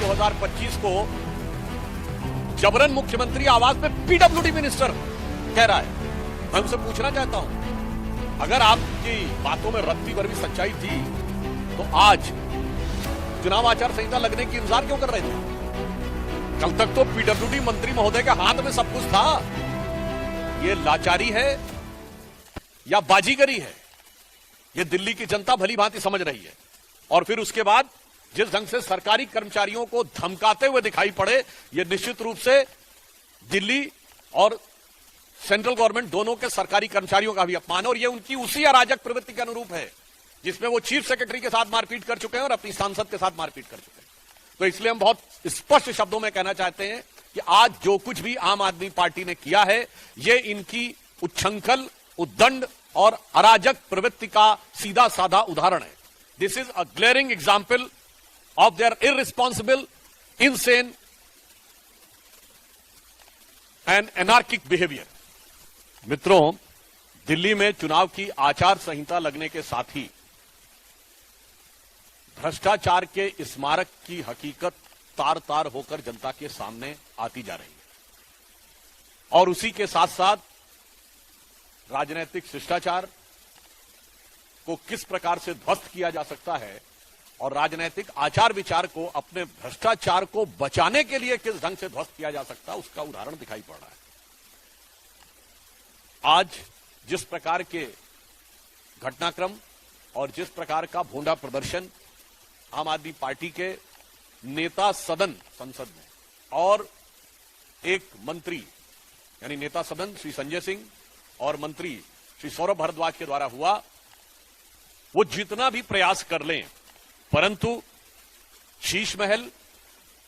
2025 को जबरन मुख्यमंत्री आवास में पीडब्ल्यूडी मिनिस्टर कह रहा है। मैं उनसे पूछना चाहता हूं, अगर आपकी बातों में रत्ती भर भी सच्चाई थी तो आज चुनाव आचार संहिता लगने की इंतजार क्यों कर रहे थे? कल तक तो पीडब्ल्यूडी मंत्री महोदय के हाथ में सब कुछ था। ये लाचारी है या बाजीगरी है, ये दिल्ली की जनता भली भांति समझ रही है। और फिर उसके बाद जिस ढंग से सरकारी कर्मचारियों को धमकाते हुए दिखाई पड़े, ये निश्चित रूप से दिल्ली और सेंट्रल गवर्नमेंट दोनों के सरकारी कर्मचारियों का भी अपमान है। और ये उनकी उसी अराजक प्रवृत्ति के अनुरूप है जिसमें वो चीफ सेक्रेटरी के साथ मारपीट कर चुके हैं और अपनी सांसद के साथ मारपीट कर चुके हैं। तो इसलिए हम बहुत स्पष्ट शब्दों में कहना चाहते हैं कि आज जो कुछ भी आम आदमी पार्टी ने किया है, ये इनकी उच्छृंखल, उद्दंड और अराजक प्रवृत्ति का सीधा साधा उदाहरण है। This is a glaring example of their irresponsible, insane and anarchic behavior. मित्रों, दिल्ली में चुनाव की आचार संहिता लगने के साथ ही भ्रष्टाचार के स्मारक की हकीकत तार तार होकर जनता के सामने आती जा रही है। और उसी के साथ साथ राजनीतिक शिष्टाचार को किस प्रकार से ध्वस्त किया जा सकता है और राजनीतिक आचार विचार को, अपने भ्रष्टाचार को बचाने के लिए किस ढंग से ध्वस्त किया जा सकता है, उसका उदाहरण दिखाई पड़ रहा है। आज जिस प्रकार के घटनाक्रम और जिस प्रकार का भोंडा प्रदर्शन आम आदमी पार्टी के नेता सदन संसद में और एक मंत्री यानी नेता सदन श्री संजय सिंह और मंत्री श्री सौरभ भारद्वाज के द्वारा हुआ, वो जितना भी प्रयास कर लें, परंतु शीश महल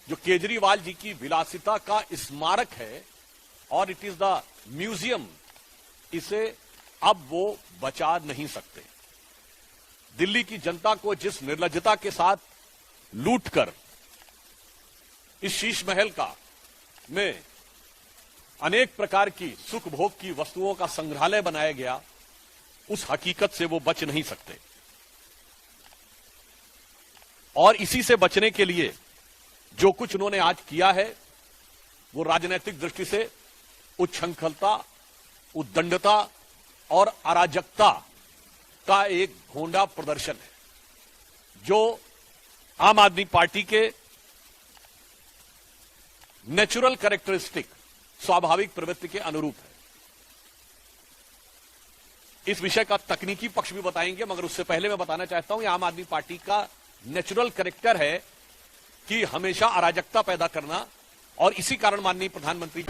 जो केजरीवाल जी की विलासिता का स्मारक है और इट इज द म्यूजियम, इसे अब वो बचा नहीं सकते। दिल्ली की जनता को जिस निर्लज्जता के साथ लूटकर इस शीश महल का में अनेक प्रकार की सुख भोग की वस्तुओं का संग्रहालय बनाया गया, उस हकीकत से वो बच नहीं सकते। और इसी से बचने के लिए जो कुछ उन्होंने आज किया है, वो राजनीतिक दृष्टि से उच्छृंखलता, उद्दंडता और अराजकता का एक भोंडा प्रदर्शन है, जो आम आदमी पार्टी के नेचुरल कैरेक्टरिस्टिक, स्वाभाविक प्रवृत्ति के अनुरूप है। इस विषय का तकनीकी पक्ष भी बताएंगे, मगर उससे पहले मैं बताना चाहता हूं, आम आदमी पार्टी का नेचुरल कैरेक्टर है कि हमेशा अराजकता पैदा करना, और इसी कारण माननीय प्रधानमंत्री